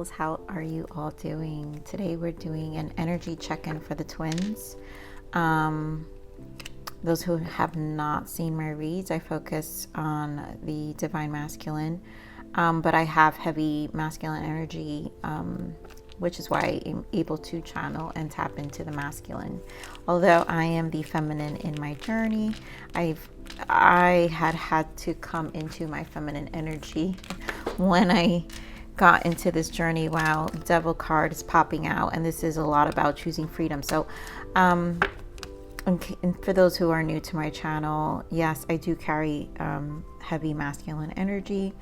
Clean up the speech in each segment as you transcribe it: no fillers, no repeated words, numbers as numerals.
souls, how are you all doing? Today we're doing an energy check-in for the twins. Those who have not seen my reads, I focus on the divine masculine, but I have heavy masculine energy, which is why I'm able to channel and tap into the masculine. Although I am the feminine in my journey, I had to come into my feminine energy when I got into this journey. Wow, Devil card is popping out, and this is a lot about choosing freedom. So and for those who are new to my channel, yes, I do carry heavy masculine energy,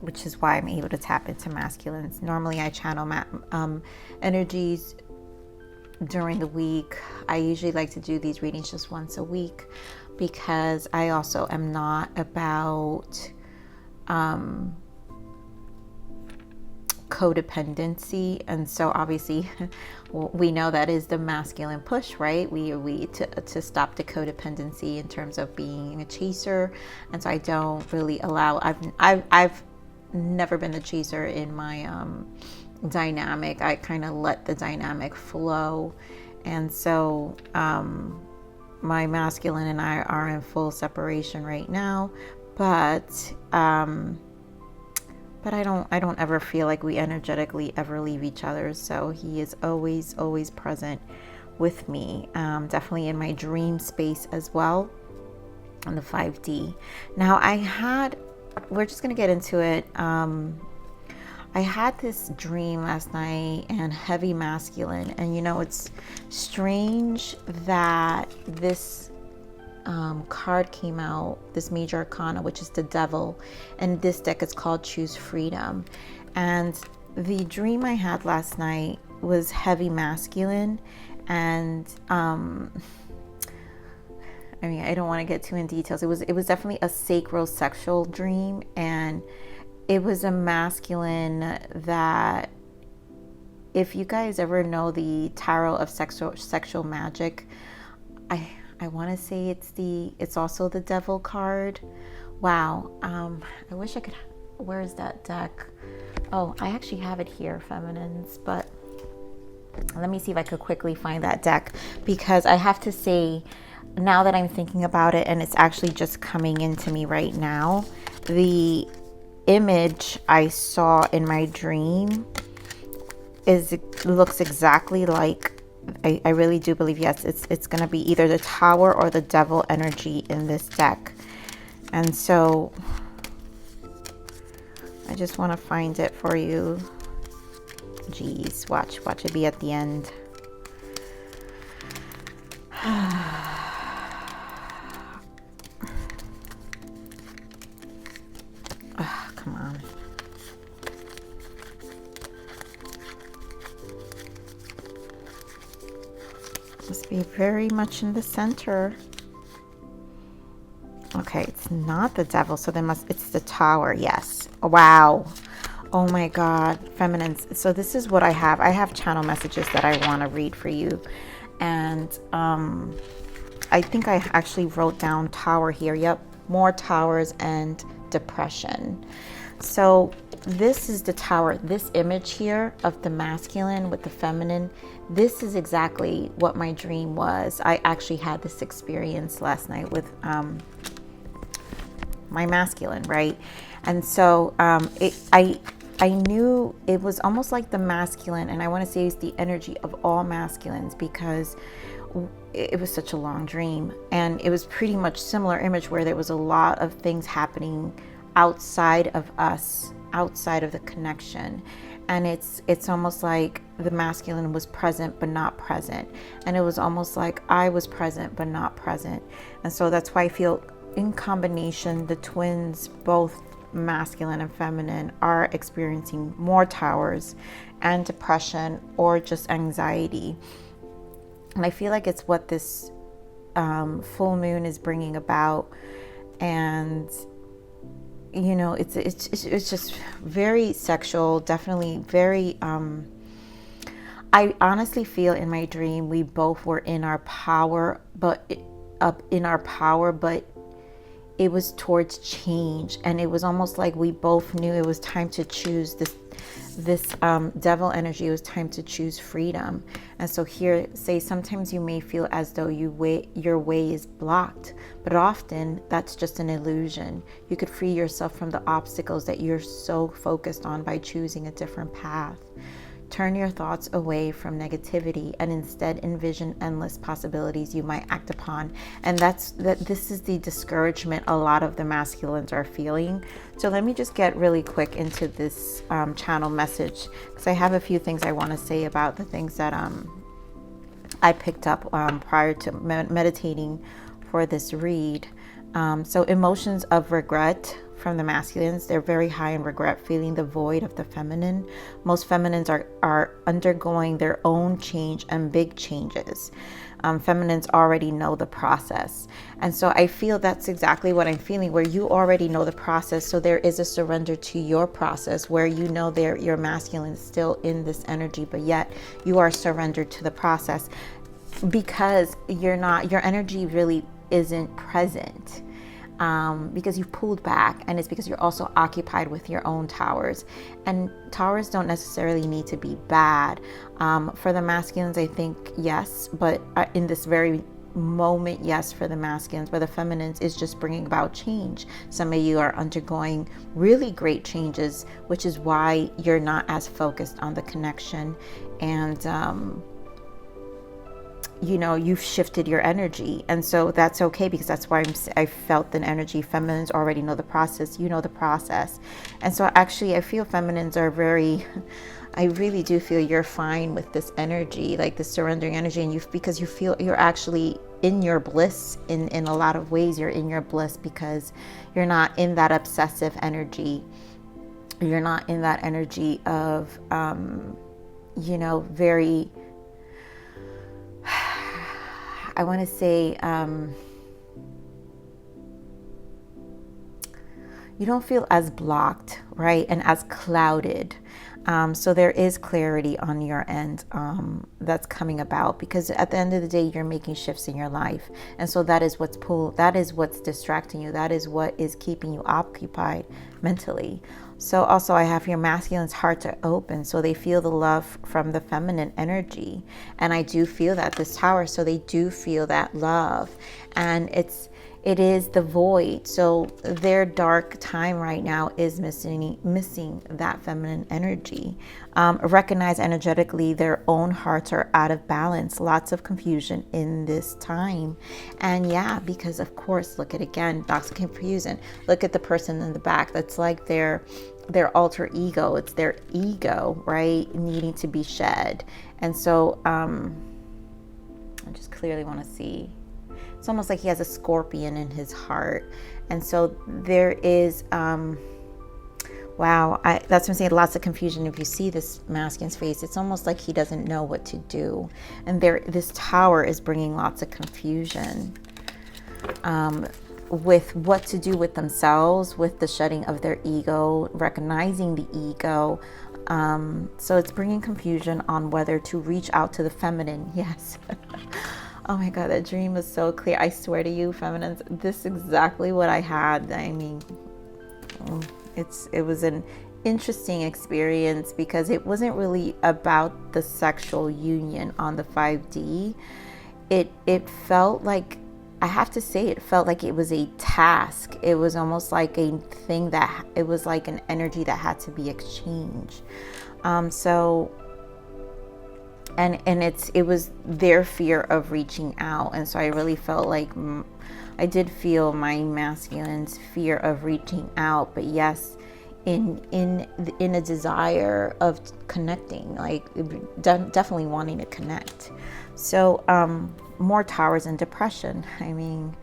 which is why I'm able to tap into masculines. Normally I channel energies during the week. I usually like to do these readings just once a week because I also am not about codependency, and so obviously we know that is the masculine push, right? We to stop the codependency in terms of being a chaser, and so I don't really allow. I've never been the chaser in my dynamic. I kind of let the dynamic flow, and so my masculine and I are in full separation right now, but I don't ever feel like we energetically ever leave each other. So he is always present with me, definitely in my dream space as well, on the 5D. Now we're just gonna get into it. I had this dream last night, and heavy masculine, and it's strange that this card came out, this major arcana, which is the devil, and this deck is called Choose Freedom. And the dream I had last night was heavy masculine, and I don't want to get too in details. It was definitely a sacral sexual dream, and it was a masculine that, if you guys ever know the tarot of sexual magic, I want to say it's also the devil card. Wow. I wish I could. Where's that deck? Oh, I actually have it here, feminines, but let me see if I could quickly find that deck, because I have to say, now that I'm thinking about it, and it's actually just coming into me right now, the image I saw in my dream looks exactly like, I really do believe, yes, it's going to be either the tower or the devil energy in this deck. And so I just want to find it for you. Jeez, watch it be at the end. Come on. Must be very much in the center. Okay, it's not the devil, so it's the tower. Yes. Wow. Oh my God, feminines. So this is what I have. I have channel messages that I want to read for you, and I think I actually wrote down tower here. Yep, more towers and depression. So this is the tower. This image here of the masculine with the feminine, this is exactly what my dream was. I actually had this experience last night with my masculine, right? And so I knew it was almost like the masculine, and I want to say it's the energy of all masculines, because it was such a long dream, and it was pretty much similar image where there was a lot of things happening outside of us, outside of the connection. And it's almost like the masculine was present but not present, and it was almost like I was present but not present. And so that's why I feel, in combination, the twins, both masculine and feminine, are experiencing more towers and depression, or just anxiety. And I feel like it's what this full moon is bringing about. And it's just very sexual, definitely very I honestly feel in my dream we both were in our power, but it was towards change, and it was almost like we both knew it was time to choose this devil energy, it was time to choose freedom. And so here, say sometimes you may feel as though your way is blocked, but often that's just an illusion. You could free yourself from the obstacles that you're so focused on by choosing a different path. Turn your thoughts away from negativity and instead envision endless possibilities you might act upon. And this is the discouragement a lot of the masculines are feeling. So let me just get really quick into this channel message, because I have a few things I want to say about the things that I picked up prior to meditating for this read. So emotions of regret from the masculines, they're very high in regret, feeling the void of the feminine. Most feminines are undergoing their own change and big changes. Feminines already know the process. And so I feel that's exactly what I'm feeling, where you already know the process. So there is a surrender to your process, where you know your masculine is still in this energy, but yet you are surrendered to the process, because your energy really isn't present. Because you've pulled back, and it's because you're also occupied with your own towers. And towers don't necessarily need to be bad. For the masculines, I think yes, but in this very moment, yes, for the masculines, but the feminines is just bringing about change. Some of you are undergoing really great changes, which is why you're not as focused on the connection, and you've shifted your energy. And so that's okay, because that's why I felt an energy. Feminines already know the process. You know the process. And so actually I feel feminines are I really do feel you're fine with this energy, like the surrendering energy, and because you feel you're actually in your bliss. In a lot of ways, you're in your bliss, because you're not in that obsessive energy. You're not in that energy of, very, I want to say, you don't feel as blocked, right? And as clouded. So there is clarity on your end that's coming about, because at the end of the day, you're making shifts in your life. And so that is what's distracting you. That is what is keeping you occupied mentally. So also I have your masculine's hearts are open, so they feel the love from the feminine energy. And I do feel that this tower, so they do feel that love. And it is the void. So their dark time right now is missing that feminine energy. Recognize energetically their own hearts are out of balance. Lots of confusion in this time. And yeah, because of course, look at again, lots of confusion. Look at the person in the back. That's like their alter ego. It's their ego, right? Needing to be shed. And so I just clearly want to see. It's almost like he has a scorpion in his heart. And so there is, that's what I'm saying, lots of confusion. If you see this masculine's face, it's almost like he doesn't know what to do. And this tower is bringing lots of confusion with what to do with themselves, with the shedding of their ego, recognizing the ego. So it's bringing confusion on whether to reach out to the feminine. Yes. Oh my God, that dream was so clear. I swear to you, feminines, this is exactly what I had. I mean, it was an interesting experience, because it wasn't really about the sexual union on the 5D. It felt like, I have to say, it felt like it was a task. It was almost like a thing it was like an energy that had to be exchanged. It was their fear of reaching out. And so I really felt like I did feel my masculine's fear of reaching out, but yes, in a desire of connecting, like definitely wanting to connect. So more towers and depression. I mean,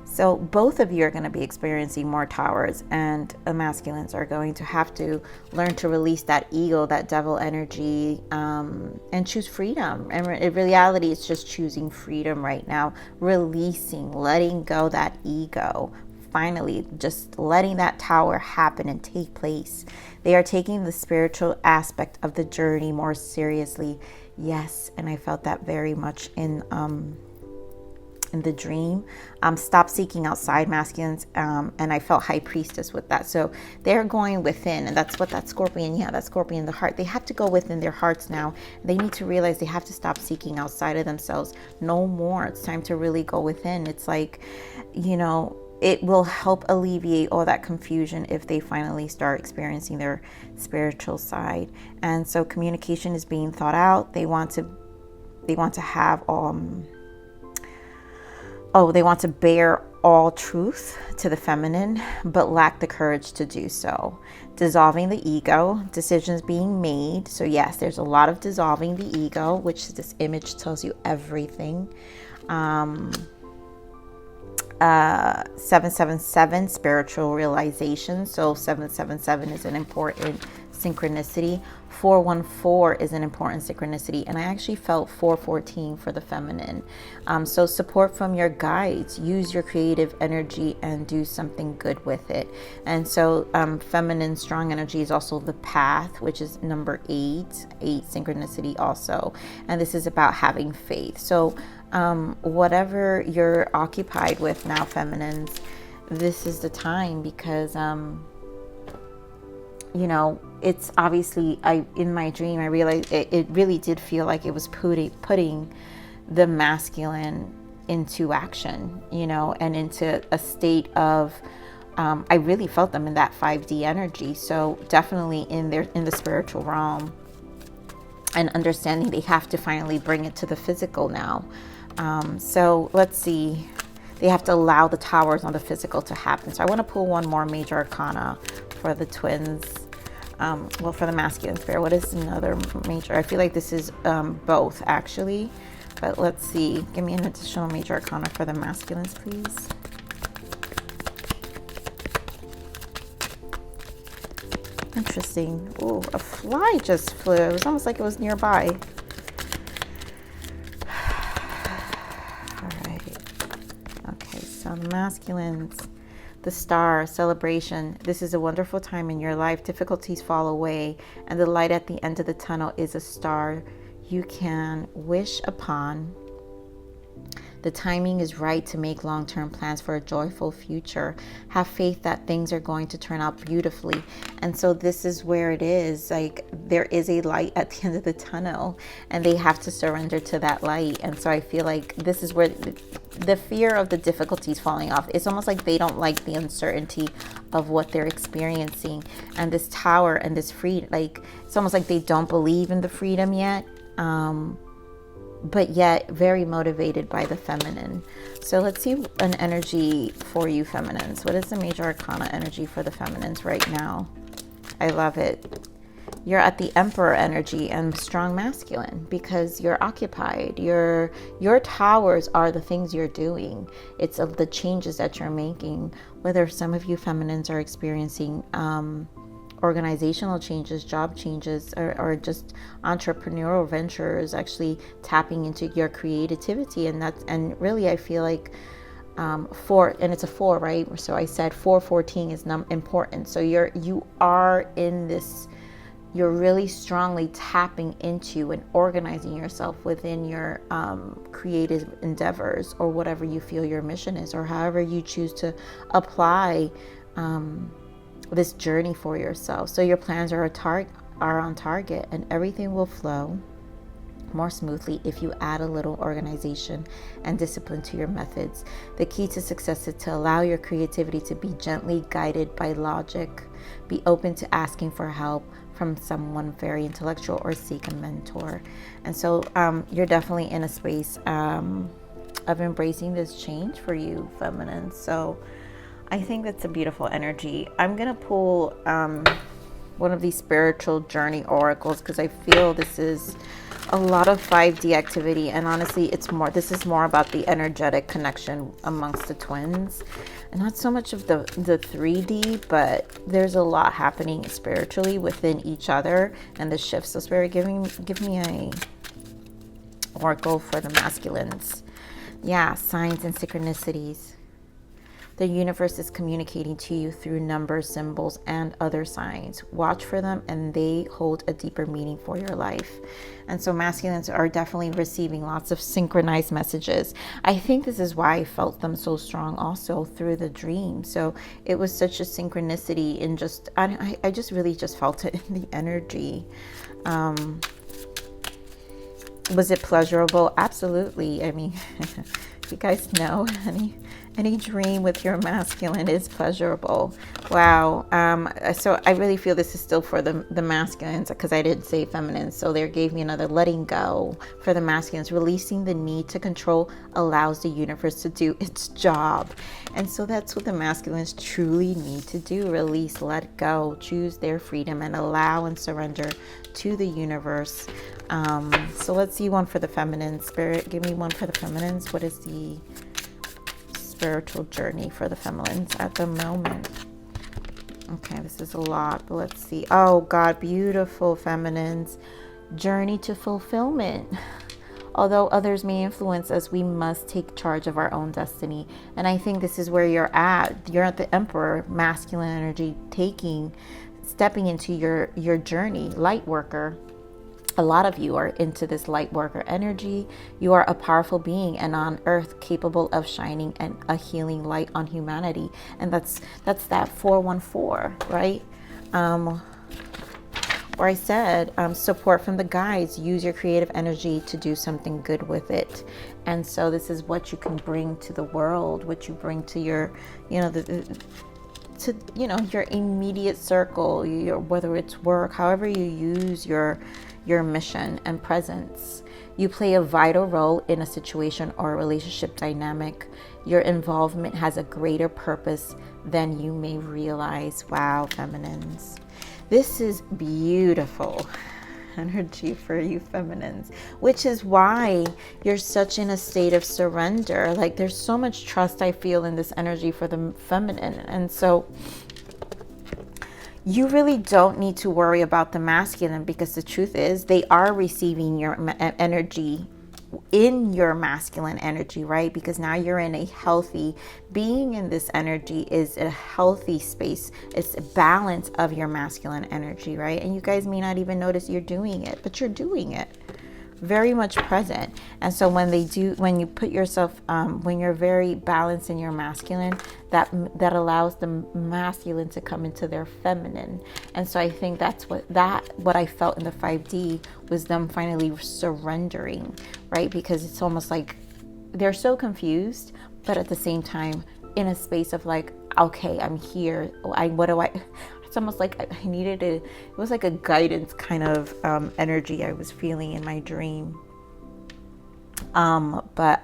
so both of you are going to be experiencing more towers, and the masculines are going to have to learn to release that ego, that devil energy, and choose freedom. And in reality, it's just choosing freedom right now, releasing, letting go that ego. Finally, just letting that tower happen and take place. They are taking the spiritual aspect of the journey more seriously. Yes, and I felt that very much in in the dream. Stop seeking outside masculines. And I felt high priestess with that. So they're going within, and that's what that Scorpion, that Scorpion in the heart, they have to go within their hearts now. They need to realize they have to stop seeking outside of themselves. No more. It's time to really go within. It's like, it will help alleviate all that confusion if they finally start experiencing their spiritual side. And so communication is being thought out. They want to have they want to bear all truth to the feminine, but lack the courage to do so. Dissolving the ego, decisions being made. So yes, there's a lot of dissolving the ego, which this image tells you everything. 777, spiritual realization. So 777 is an important synchronicity. 414 is an important synchronicity, and I actually felt 414 for the feminine. So support from your guides. Use your creative energy and do something good with it. And so feminine strong energy is also the path, which is number 8 synchronicity also. And this is about having faith. So whatever you're occupied with now, feminines, this is the time, because it's obviously, in my dream I realized it really did feel like it was putting the masculine into action, and into a state of I really felt them in that 5D energy. So definitely in the spiritual realm, and understanding they have to finally bring it to the physical now. So let's see. They have to allow the towers on the physical to happen. So I want to pull one more major arcana for the twins. For the masculine spirit. What is another major? I feel like this is both, actually. But let's see. Give me an additional major arcana for the masculines, please. Interesting. Ooh, a fly just flew. It was almost like it was nearby. So the masculines, the star, celebration. This is a wonderful time in your life. Difficulties fall away, and the light at the end of the tunnel is a star you can wish upon. The timing is right to make long-term plans for a joyful future. Have faith that things are going to turn out beautifully. And so this is where it is. Like, there is a light at the end of the tunnel, and they have to surrender to that light. And so I feel like this is where the fear of the difficulties falling off. It's almost like they don't like the uncertainty of what they're experiencing. And this tower and this freedom, like, it's almost like they don't believe in the freedom yet. But yet very motivated by the feminine. So let's see an energy for you feminines. What is the major arcana energy for the feminines right now? I love it. You're at the Emperor energy and strong masculine, because you're occupied. Your towers are the things you're doing. It's of the changes that you're making. Whether some of you feminines are experiencing organizational changes, job changes, or just entrepreneurial ventures, actually tapping into your creativity. And really I feel like 4, and it's a 4, right? So I said 414 is important. So you are in this, you're really strongly tapping into and organizing yourself within your creative endeavors, or whatever you feel your mission is, or however you choose to apply this journey for yourself. So your plans are on target, and everything will flow more smoothly if you add a little organization and discipline to your methods. The key to success is to allow your creativity to be gently guided by logic. Be open to asking for help from someone very intellectual, or seek a mentor. And so you're definitely in a space of embracing this change for you feminine. So I think that's a beautiful energy. I'm gonna pull one of these spiritual journey oracles, because I feel this is a lot of 5D activity, and honestly this is more about the energetic connection amongst the twins, and not so much of the 3D, but there's a lot happening spiritually within each other and the shifts. So Spirit, give me a oracle for the masculines. Yeah, signs and synchronicities. The universe is communicating to you through numbers, symbols, and other signs. Watch for them, and they hold a deeper meaning for your life. And so masculines are definitely receiving lots of synchronized messages. I think this is why I felt them so strong also through the dream. So it was such a synchronicity, and just I just really just felt it in the energy. Was it pleasurable? Absolutely. I mean, you guys know any dream with your masculine is pleasurable. Wow. So I really feel this is still for the masculines, because I didn't say feminines. So they gave me another letting go for the masculines. Releasing the need to control allows the universe to do its job. And so that's what the masculines truly need to do. Release, let go, choose their freedom, and allow and surrender to the universe. So let's see one for the feminine. Spirit, give me one for the feminines. What is the spiritual journey for the feminines at the moment? Okay, this is a lot, but let's see. Oh God, beautiful feminines. Journey to fulfillment. Although others may influence us, we must take charge of our own destiny. And I think this is where you're at. You're at the Emperor, masculine energy, stepping into your journey, light worker. A lot of you are into this light worker energy. You are a powerful being and on earth capable of shining and a healing light on humanity. And that's that 414, right? Or I said, support from the guides. Use your creative energy to do something good with it. And so this is what you can bring to the world, what you bring to your, your immediate circle, whether it's work, however you use your mission and presence. You play a vital role in a situation or a relationship dynamic. Your involvement has a greater purpose than you may realize. Wow, feminines. This is beautiful energy for you feminines, which is why you're such in a state of surrender. Like, there's so much trust I feel in this energy for the feminine. And so you really don't need to worry about the masculine, because the truth is they are receiving your energy in your masculine energy, right? Because now you're in a healthy being in this energy is a healthy space. It's a balance of your masculine energy, right? And you guys may not even notice you're doing it, but you're doing it. Very much present. And so when you put yourself, when you're very balanced in your masculine, that allows the masculine to come into their feminine. And so I think that's what I felt in the 5D was them finally surrendering, right? Because it's almost like they're so confused, but at the same time in a space of like, okay, I'm here. It's almost like I needed it was like a guidance kind of energy I was feeling in my dream. But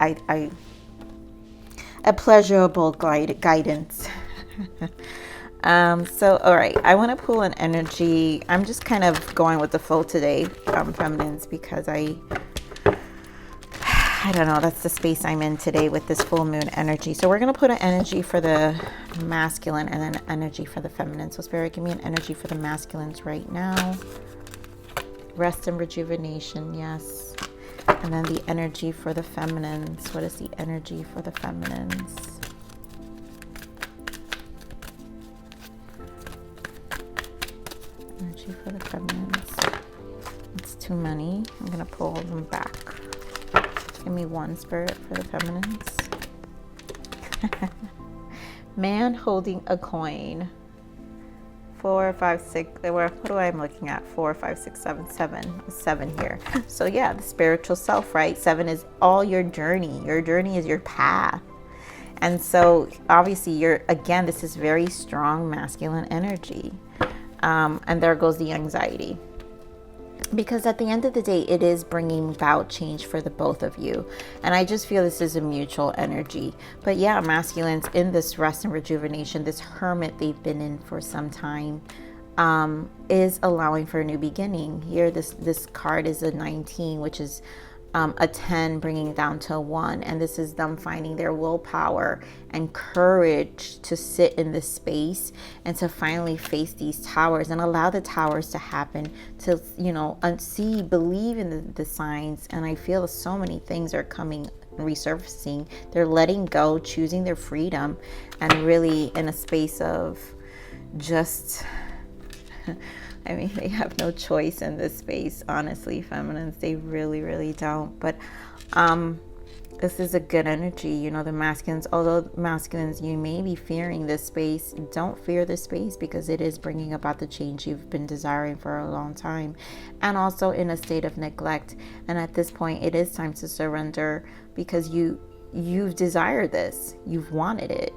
a pleasurable guidance. So, all right, I want to pull an energy. I'm just kind of going with the flow today, feminines, because I don't know, that's the space I'm in today with this full moon energy. So we're going to put an energy for the masculine and then energy for the feminine. So Spirit, give me an energy for the masculines right now. Rest and rejuvenation, yes. And then the energy for the feminines. What is the energy for the feminines? Energy for the feminines. It's too many. I'm going to pull them back. Give me one, Spirit, for the feminines. Man holding a coin. 4, 5, 6. What am looking at? 4, 5, 6, 7. 7 here. So yeah, the spiritual self, right? 7 is all your journey. Your journey is your path. And so obviously again, this is very strong masculine energy. And there goes the anxiety. Because at the end of the day, it is bringing about change for the both of you. And I just feel this is a mutual energy. But yeah, masculines in this rest and rejuvenation, this hermit they've been in for some time, is allowing for a new beginning. Here, this card is a 19, which is a 10 bringing it down to a 1. And this is them finding their willpower and courage to sit in this space and to finally face these towers and allow the towers to happen, to believe in the signs. And I feel so many things are coming resurfacing. They're letting go, choosing their freedom, and really in a space of just I mean, they have no choice in this space, honestly, feminines. They really, really don't. But this is a good energy. You know, the masculines, although masculines, you may be fearing this space, don't fear this space, because it is bringing about the change you've been desiring for a long time, and also in a state of neglect. And at this point, it is time to surrender, because you've desired this, you've wanted it,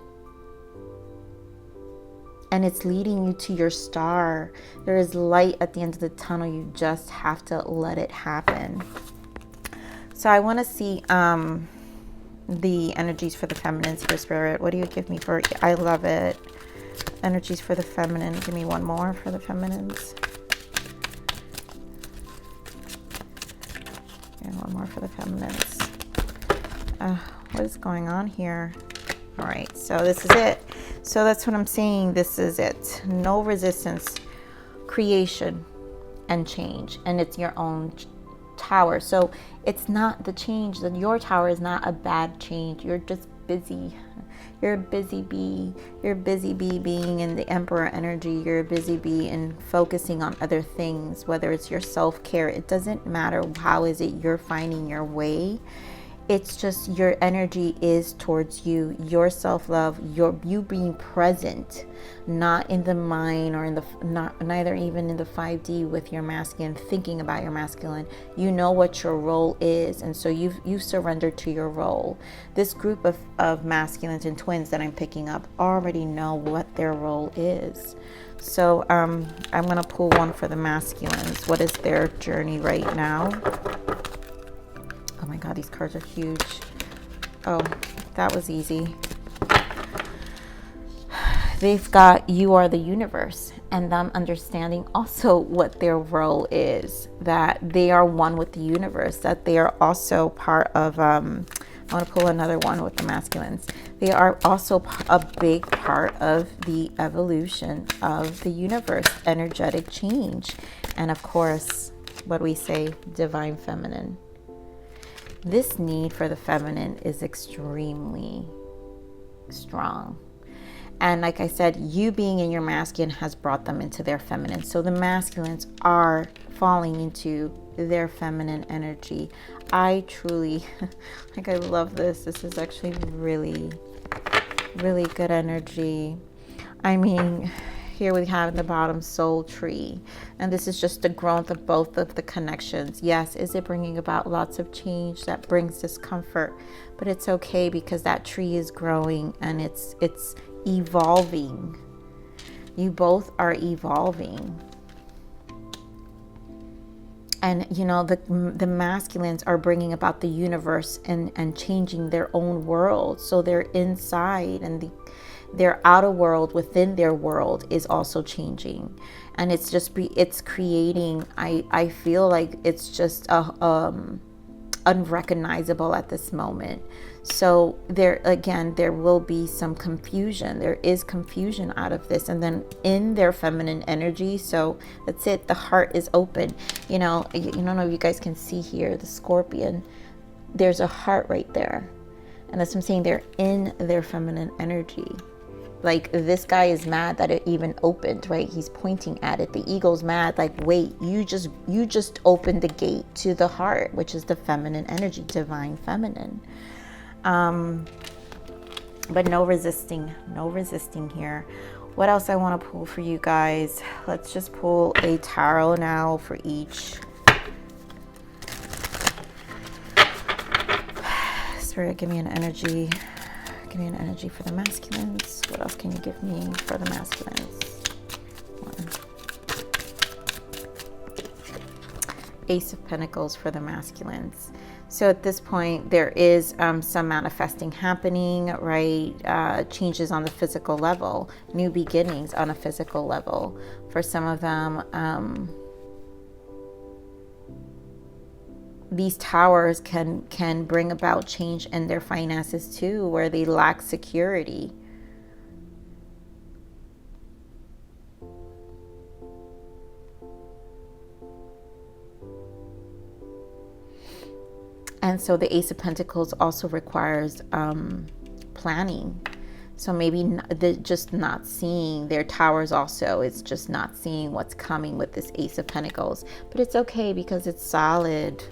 and it's leading you to your star. There is light at the end of the tunnel. You just have to let it happen. So I want to see the energies for the feminines for Spirit. What do you give me for it? I love it. Energies for the feminine. Give me one more for the feminines. And one more for the feminines. What is going on here? All right, so this is it. So that's what I'm saying. This is it. No resistance, creation, and change. And it's your own tower. So it's not the change. That your tower is not a bad change. You're just busy. You're a busy bee. You're a busy bee being in the Emperor energy. You're a busy bee in focusing on other things, whether it's your self-care. It doesn't matter how is it you're finding your way. It's just your energy is towards you, your self-love, you being present, not in the mind or in the neither even in the 5D with your masculine, thinking about your masculine. You know what your role is, and so you've surrendered to your role. This group of masculines and twins that I'm picking up already know what their role is. So I'm gonna pull one for the masculines. What is their journey right now? Oh my God, these cards are huge. Oh, that was easy. They've got you are the universe, and them understanding also what their role is, that they are one with the universe, that they are also part of, I want to pull another one with the masculines. They are also a big part of the evolution of the universe, energetic change. And of course, what do we say? Divine feminine. This need for the feminine is extremely strong. And like I said, you being in your masculine has brought them into their feminine. So the masculines are falling into their feminine energy. I truly, like, I love this. This is actually really, really good energy. I mean, here we have in the bottom soul tree, and this is just the growth of both of the connections. Yes, is it bringing about lots of change that brings discomfort? But it's okay, because that tree is growing and it's evolving. You both are evolving. And you know, the masculines are bringing about the universe and changing their own world. So they're inside, and their outer world within their world is also changing. And it's creating, I feel like it's just unrecognizable at this moment. So there will be some confusion. There is confusion out of this. And then in their feminine energy, so that's it, the heart is open. You know, I don't know if you guys can see here, the scorpion, there's a heart right there. And that's what I'm saying, they're in their feminine energy. Like, this guy is mad that it even opened, right? He's pointing at it. The eagle's mad, like, wait, you just opened the gate to the heart, which is the feminine energy, divine feminine. But no resisting here. What else I want to pull for you guys? Let's just pull a tarot now for each. Spirit, give me an energy. Give me an energy for the masculines. What else can you give me for the masculines? One. Ace of Pentacles for the masculines. So at this point, there is some manifesting happening, right? Changes on the physical level, new beginnings on a physical level. For some of them, these towers can bring about change in their finances too, where they lack security. And so the Ace of Pentacles also requires planning. So maybe just not seeing their towers also. It's just not seeing what's coming with this Ace of Pentacles. But it's okay because it's solid.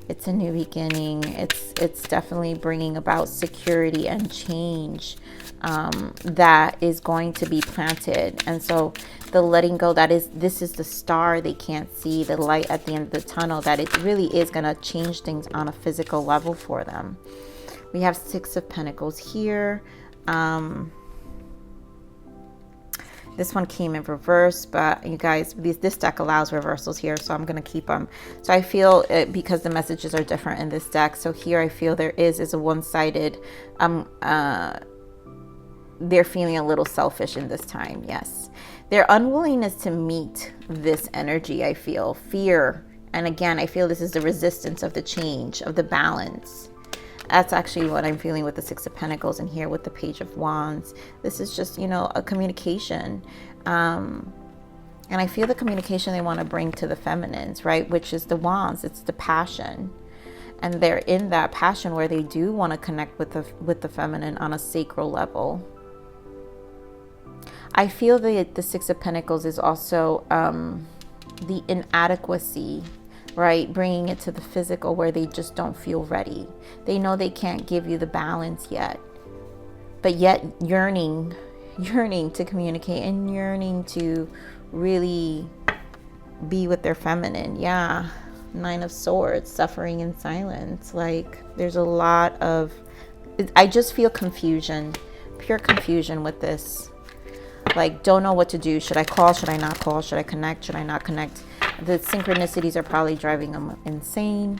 It's a new beginning. It's definitely bringing about security and change that is going to be planted. And so the letting go, this is the star they can't see, the light at the end of the tunnel, that it really is going to change things on a physical level for them. We have Six of Pentacles here. This one came in reverse, but you guys, this deck allows reversals here, so I'm going to keep them. So I feel because the messages are different in this deck, so here I feel there is a one-sided, they're feeling a little selfish in this time. Yes, their unwillingness to meet this energy, I feel fear. And again, I feel this is the resistance of the change, of the balance. That's actually what I'm feeling with the Six of Pentacles, and here with the Page of Wands. This is just, you know, a communication. And I feel the communication they want to bring to the feminines, right? Which is the Wands. It's the passion. And they're in that passion where they do want to connect with the feminine on a sacral level. I feel that the Six of Pentacles is also the inadequacy, right? Bringing it to the physical where they just don't feel ready. They know they can't give you the balance yet, but yet yearning to communicate and yearning to really be with their feminine. Yeah. Nine of Swords, suffering in silence. Like there's a lot of, I just feel confusion, pure confusion with this. Like, don't know what to do. Should I call? Should I not call? Should I connect? Should I not connect? The synchronicities are probably driving them insane.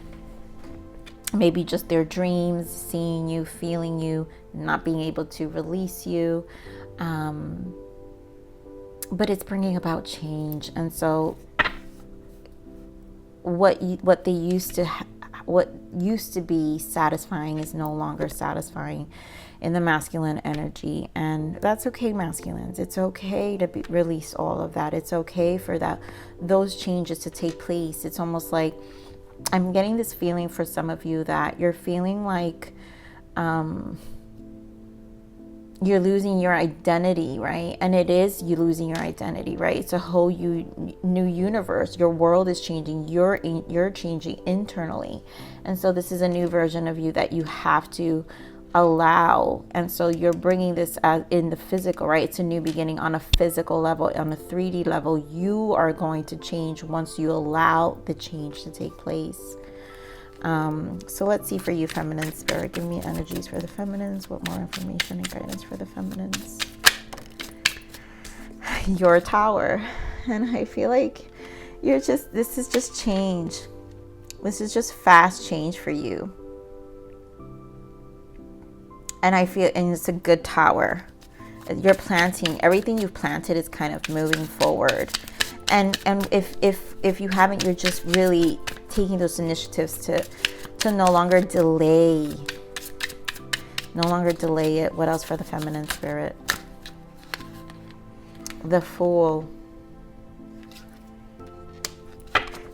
Maybe just their dreams, seeing you, feeling you, not being able to release you. But it's bringing about change. And so what used to be satisfying is no longer satisfying in the masculine energy. And that's okay, masculines. It's okay to release all of that. It's okay for those changes to take place. It's almost like I'm getting this feeling for some of you that you're feeling like you're losing your identity, right? And it is you losing your identity, right? It's a whole new universe. Your world is changing. You're changing internally. And so this is a new version of you that you have to allow. And so you're bringing this as in the physical, right? It's a new beginning on a physical level, on a 3D level. You are going to change once you allow the change to take place. So let's see for you, feminine spirit. Give me energies for the feminines. What more information and guidance for the feminines? Your Tower. And I feel like this is just change. This is just fast change for you. And I feel, and it's a good tower. You're planting, everything you've planted is kind of moving forward. And if you haven't, you're just really taking those initiatives to no longer delay it. What else for the feminine spirit? The Fool.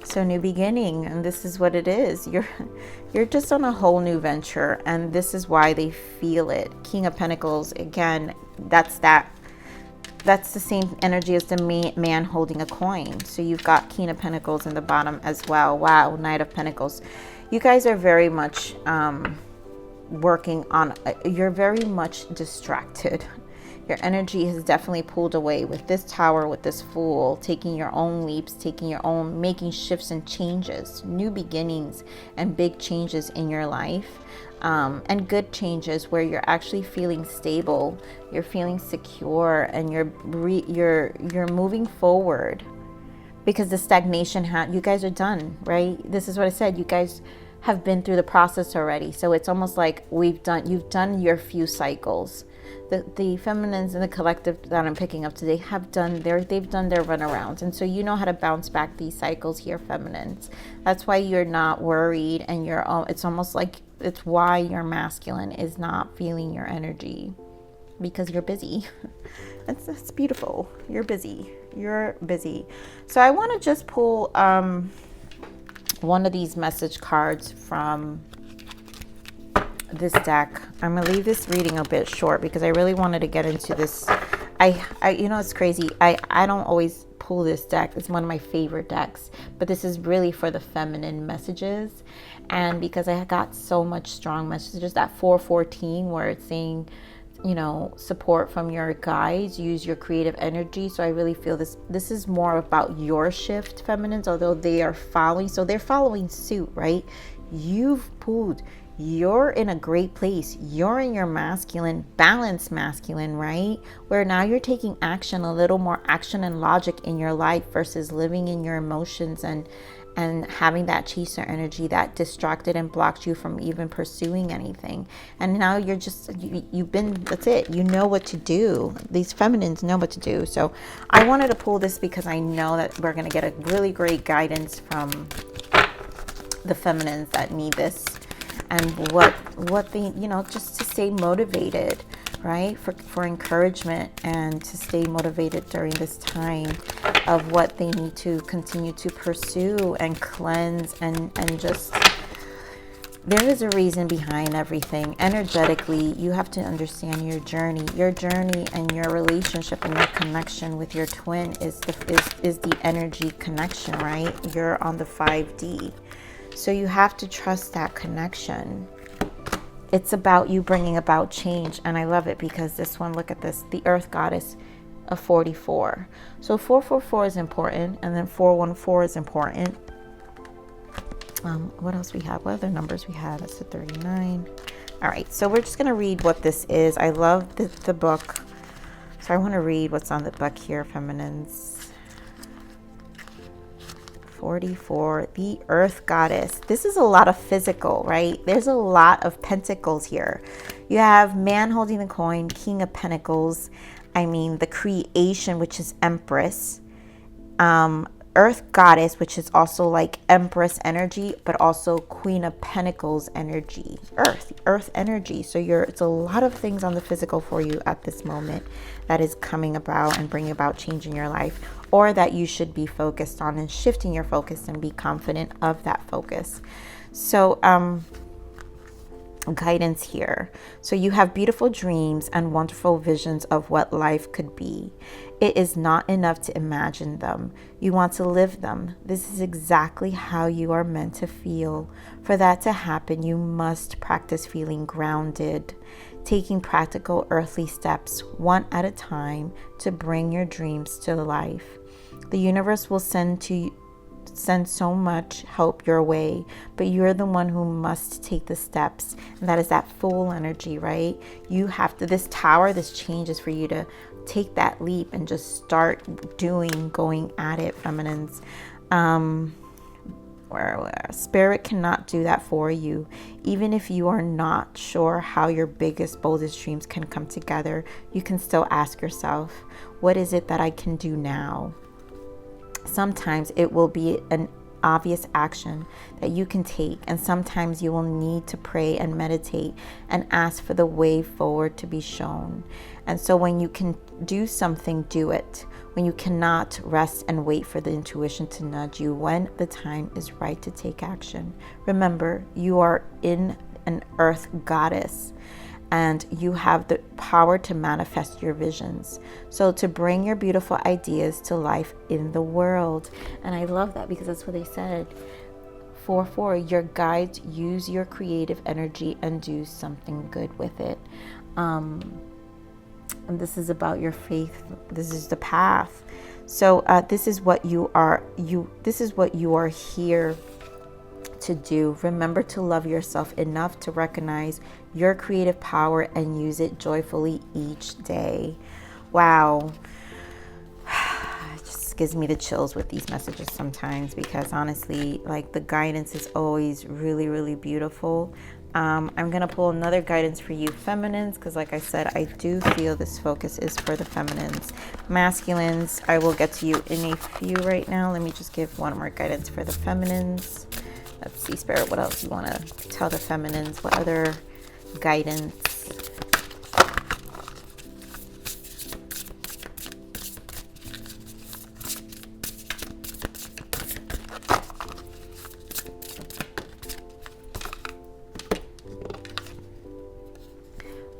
So new beginning, and this is what it is. You're just on a whole new venture, and this is why they feel it. King of Pentacles, again, that's the same energy as the man holding a coin. So you've got King of Pentacles in the bottom as well. Wow, Knight of Pentacles. You guys are very much working on, you're very much distracted. Your energy has definitely pulled away with this Tower, with this Fool, taking your own leaps, making shifts and changes, new beginnings and big changes in your life. And good changes where you're actually feeling stable, you're feeling secure, and you're moving forward, because the stagnation you guys are done, right? This is what I said. You guys have been through the process already. So it's almost like you've done your few cycles. The feminines and the collective that I'm picking up today they've done their runarounds, and so you know how to bounce back these cycles here, feminines. That's why you're not worried, and it's almost like it's why your masculine is not feeling your energy, because you're busy. That's beautiful. You're busy. So I want to just pull one of these message cards from this deck. I'm gonna leave this reading a bit short because I really wanted to get into this. You know, it's crazy. I don't always pull this deck. It's one of my favorite decks, but this is really for the feminine messages. And because I got so much strong messages, that 414 where it's saying, you know, support from your guides, use your creative energy. So I really feel this is more about your shift, feminines, although they are following. So they're following suit, right? You've pulled. You're in a great place. You're in your masculine, balanced masculine, right? Where now you're taking action, a little more action and logic in your life versus living in your emotions and having that chaser energy that distracted and blocked you from even pursuing anything. And now you're just, you've been, that's it. You know what to do. These feminines know what to do. So I wanted to pull this because I know that we're going to get a really great guidance from the feminines that need this. And what they, you know, just to stay motivated, right? For encouragement and to stay motivated during this time of what they need to continue to pursue and cleanse and just, there is a reason behind everything. Energetically, you have to understand your journey and your relationship and your connection with your twin is the energy connection, right? You're on the 5D. So you have to trust that connection. It's about you bringing about change. And I love it because this one, look at this, the Earth Goddess of 44. So 444 is important. And then 414 is important. What else we have? What other numbers we have? That's a 39. All right. So we're just going to read what this is. I love the book. So I want to read what's on the book here, feminines. 44, the Earth Goddess. This is a lot of physical, right? There's a lot of pentacles here. You have man holding the coin, King of Pentacles. I mean, the creation, which is Empress. Earth Goddess, which is also like Empress energy, but also Queen of Pentacles energy. Earth energy. So it's a lot of things on the physical for you at this moment that is coming about and bringing about change in your life, or that you should be focused on and shifting your focus and be confident of that focus. So guidance here. So you have beautiful dreams and wonderful visions of what life could be. It is not enough to imagine them. You want to live them. This is exactly how you are meant to feel. For that to happen, you must practice feeling grounded, taking practical earthly steps one at a time to bring your dreams to life. The universe will send so much help your way, but you're the one who must take the steps. And that is that full energy, right? You have to, this tower, this change is for you to take that leap and just start going at it, feminines. Where spirit cannot do that for you. Even if you are not sure how your biggest, boldest dreams can come together, you can still ask yourself, what is it that I can do now? Sometimes it will be an obvious action that you can take, and sometimes you will need to pray and meditate and ask for the way forward to be shown. And so when you can do something, do it. When you cannot, rest and wait for the intuition to nudge you when the time is right to take action. Remember, you are in an Earth Goddess, and you have the power to manifest your visions. So to bring your beautiful ideas to life in the world. And I love that because that's what they said. 4-4, your guides use your creative energy and do something good with it. And this is about your faith. This is the path. So this is what you are. This is what you are here to do. Remember to love yourself enough to recognize your creative power and use it joyfully each day. Wow. It just gives me the chills with these messages sometimes, because honestly, like, the guidance is always really, really beautiful. I'm going to pull another guidance for you feminines, because like I said, I do feel this focus is for the feminines. Masculines, I will get to you in a few right now. Let me just give one more guidance for the feminines. Let's see, Spirit, what else you want to tell the feminines? What other guidance?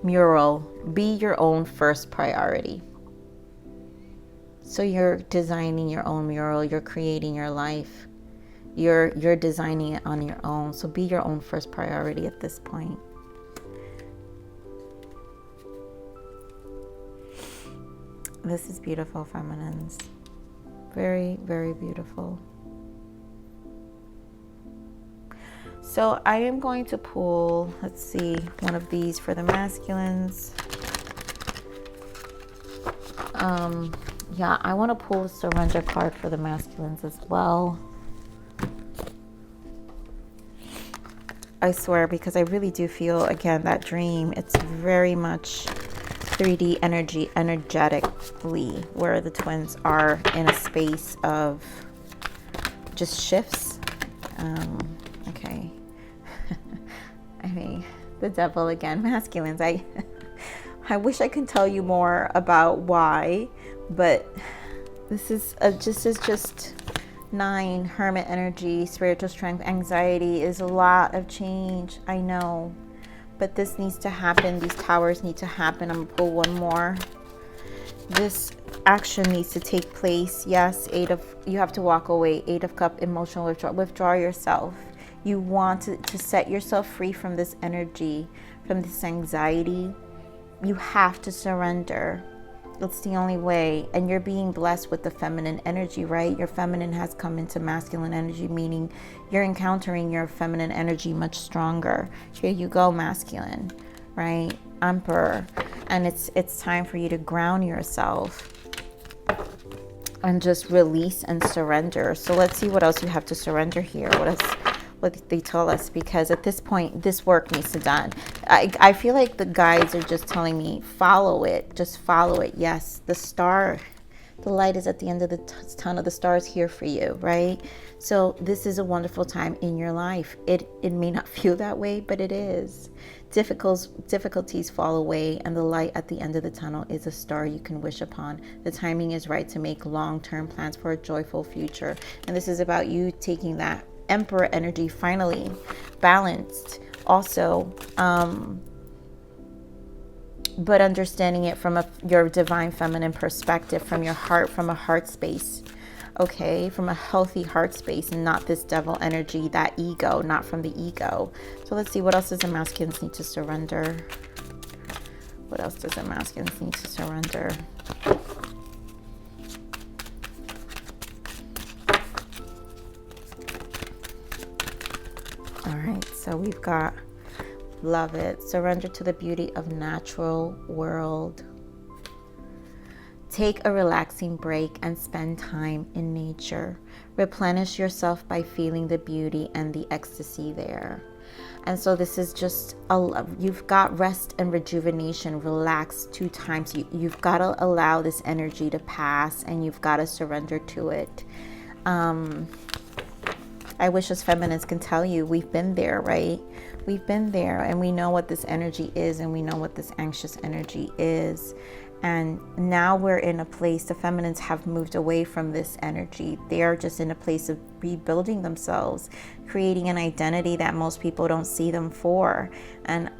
mural. Be your own first priority. So you're designing your own mural, you're creating your life. You're designing it on your own. So be your own first priority at this point. This is beautiful, feminines. Very, very beautiful. So I am going to pull, let's see, one of these for the masculines. Yeah, I want to pull a surrender card for the masculines as well. I swear, because I really do feel, again, that dream, it's very much 3D energy, energetically, where the twins are in a space of just shifts. Okay. I mean, the devil again, masculines. I wish I could tell you more about why, but this is just 9, hermit energy, spiritual strength, anxiety is a lot of change. I know, but this needs to happen. These towers need to happen. I'm gonna pull one more. This action needs to take place. Yes, you have to walk away. 8 of Cups, emotional withdrawal. Withdraw yourself. You want to set yourself free from this energy, from this anxiety. You have to surrender. It's the only way. And you're being blessed with the feminine energy, right? Your feminine has come into masculine energy, meaning you're encountering your feminine energy much stronger. Here you go, masculine, right? Emperor. And it's time for you to ground yourself and just release and surrender. So let's see what else you have to surrender here. What they tell us, because at this point this work needs to be done. I feel like the guides are just telling me follow it, just follow it. Yes, the light is at the end of the tunnel. The star is here for you, right? So this is a wonderful time in your life. It may not feel that way, but it is. Difficulties fall away, and the light at the end of the tunnel is a star you can wish upon. The timing is right to make long-term plans for a joyful future, and this is about you taking that Emperor energy, finally balanced also, but understanding it from your divine feminine perspective, from your heart, from a heart space, okay, from a healthy heart space, and not this devil energy, that ego, not from the ego. So let's see, what else does the masculines need to surrender? What else does the masculines need to surrender? All right, so we've got love it. Surrender to the beauty of natural world. Take a relaxing break and spend time in nature. Replenish yourself by feeling the beauty and the ecstasy there. And so this is just, you've got rest and rejuvenation. Relax 2 times. You've got to allow this energy to pass, and you've got to surrender to it. I wish us feminines can tell you, we've been there, right? We've been there, and we know what this energy is, and we know what this anxious energy is. And now we're in a place, the feminines have moved away from this energy. They are just in a place of rebuilding themselves, creating an identity that most people don't see them for. And,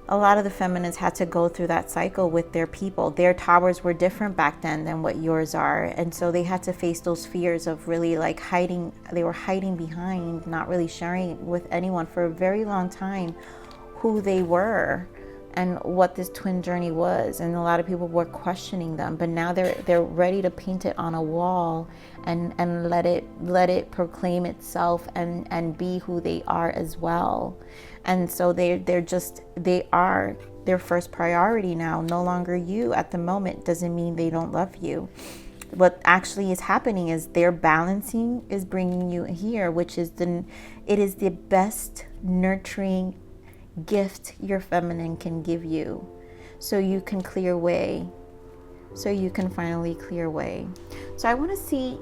a lot of the feminines had to go through that cycle with their people. Their towers were different back then than what yours are. And so they had to face those fears of really like hiding. They were hiding behind, not really sharing with anyone for a very long time who they were and what this twin journey was. And a lot of people were questioning them, but now they're ready to paint it on a wall and let it proclaim itself and be who they are as well. And so they are their first priority now. No longer you at the moment doesn't mean they don't love you. What actually is happening is their balancing is bringing you here, which is it is the best nurturing gift your feminine can give you, so you can clear way, so you can finally clear way. So I want to see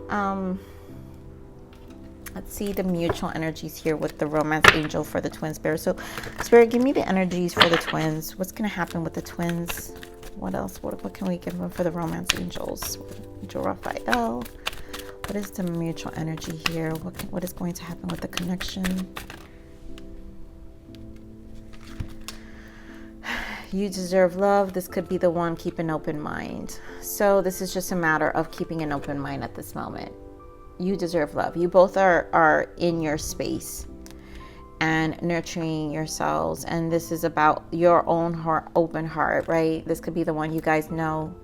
let's see the mutual energies here with the romance angel for the twin spirit. So spirit, give me the energies for the twins. What's going to happen with the twins? What else? What can we give them for the romance angels? Angel Raphael. What is the mutual energy here? What is going to happen with the connection? You deserve love. This could be the one. Keep an open mind. So this is just a matter of keeping an open mind at this moment. You deserve love. You both are in your space and nurturing yourselves. And this is about your own heart, open heart, right? This could be the one. You guys know.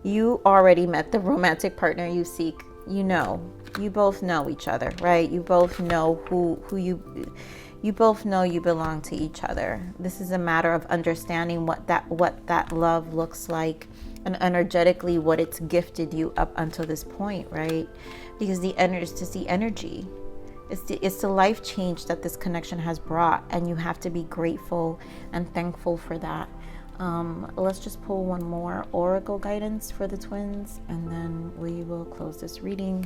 You already met the romantic partner you seek. You know. You both know each other, right? You both know who you both know you belong to each other. This is a matter of understanding what that love looks like, and energetically what it's gifted you up until this point, right? Because the energy is just the energy. It's the life change that this connection has brought, and you have to be grateful and thankful for that. Let's just pull one more oracle guidance for the twins, and then we will close this reading.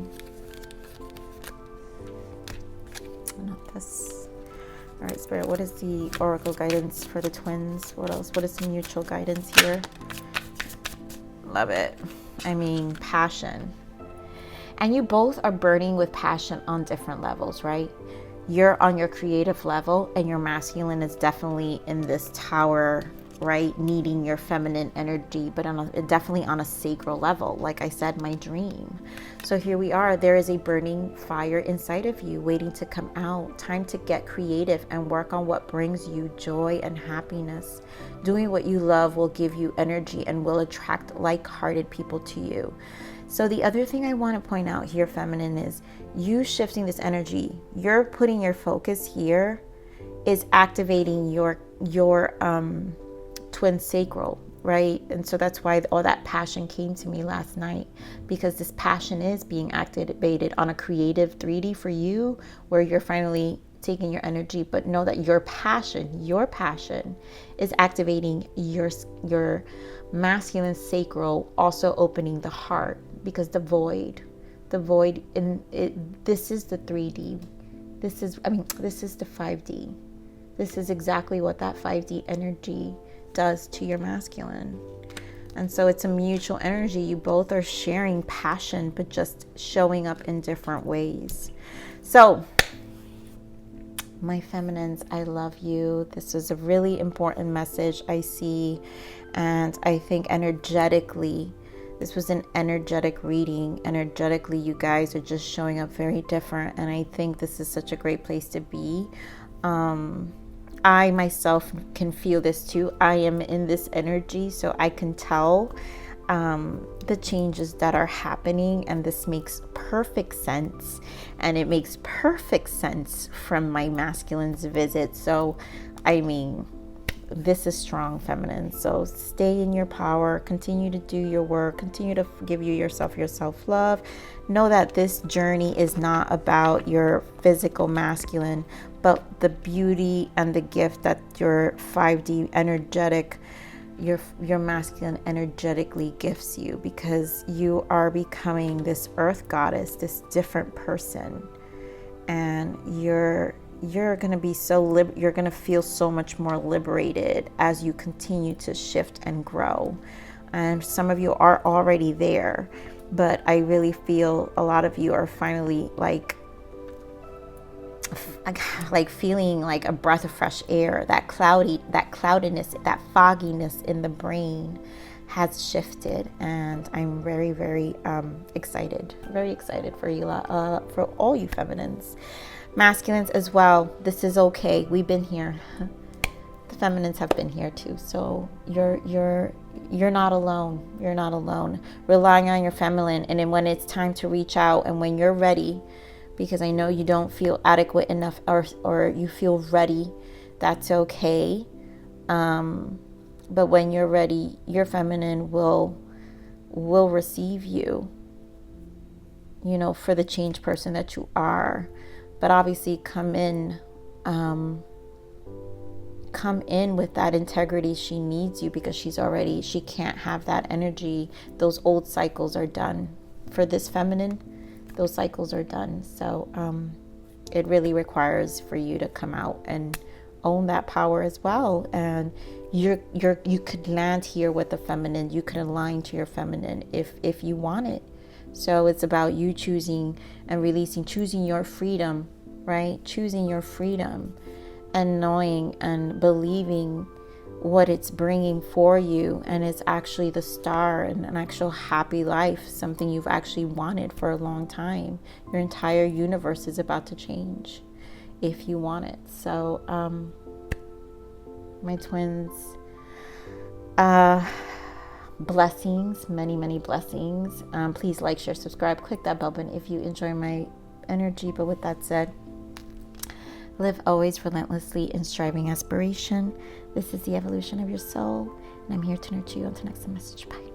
Not this. All right, Spirit, what is the oracle guidance for the twins? What else? What is the mutual guidance here? Love it. I mean, passion. And you both are burning with passion on different levels, right? You're on your creative level, and your masculine is definitely in this tower, right? Needing your feminine energy, but definitely on a sacral level. Like I said, my dream. So here we are. There is a burning fire inside of you waiting to come out. Time to get creative and work on what brings you joy and happiness. Doing what you love will give you energy and will attract like-hearted people to you. So the other thing I want to point out here, feminine, is you shifting this energy. You're putting your focus here is activating your twin sacral, right? And so that's why all that passion came to me last night, because this passion is being activated on a creative 3D for you, where you're finally taking your energy. But know that your passion is activating your masculine sacral, also opening the heart, because the void in it, this is the 3D. This is the 5D. This is exactly what that 5D energy does to your masculine. And so it's a mutual energy. You both are sharing passion, but just showing up in different ways. So my feminines, I love you. This is a really important message I see. And I think energetically, this was an energetic reading. Energetically, you guys are just showing up very different. And I think this is such a great place to be. I myself can feel this too. I am in this energy, so I can tell the changes that are happening, and this makes perfect sense. And it makes perfect sense from my masculine's visit. So, I mean, this is strong, feminine. So stay in your power, continue to do your work, continue to give yourself your self-love. Know that this journey is not about your physical masculine, but the beauty and the gift that your 5D energetic, your masculine energetically gifts you, because you are becoming this earth goddess, this different person. And you're going to be you're going to feel so much more liberated as you continue to shift and grow. And some of you are already there, but I really feel a lot of you are finally like feeling like a breath of fresh air. That cloudiness, that fogginess in the brain has shifted, and I'm very, very excited for you, for all you feminines. Masculines as well, this is okay. We've been here. The feminines have been here too. So you're not alone. You're not alone. Relying on your feminine, and then when it's time to reach out, and when you're ready, because I know you don't feel adequate enough, or you feel ready, that's okay. But when you're ready, your feminine will receive you, for the change person that you are. But obviously come in with that integrity. She needs you, because she can't have that energy. Those old cycles are done. For this feminine, those cycles are done. So it really requires for you to come out and own that power as well. And you could land here with the feminine. You could align to your feminine if you want it. So it's about you choosing and releasing, choosing your freedom, right? Choosing your freedom, and knowing and believing what it's bringing for you, and it's actually the star and an actual happy life, something you've actually wanted for a long time. Your entire universe is about to change if you want it. So my twins, blessings, many blessings. Please like, share, subscribe, click that bell button if you enjoy my energy. But with that said, live always relentlessly in striving aspiration. This is the evolution of your soul, and I'm here to nurture you. Until next message. Bye.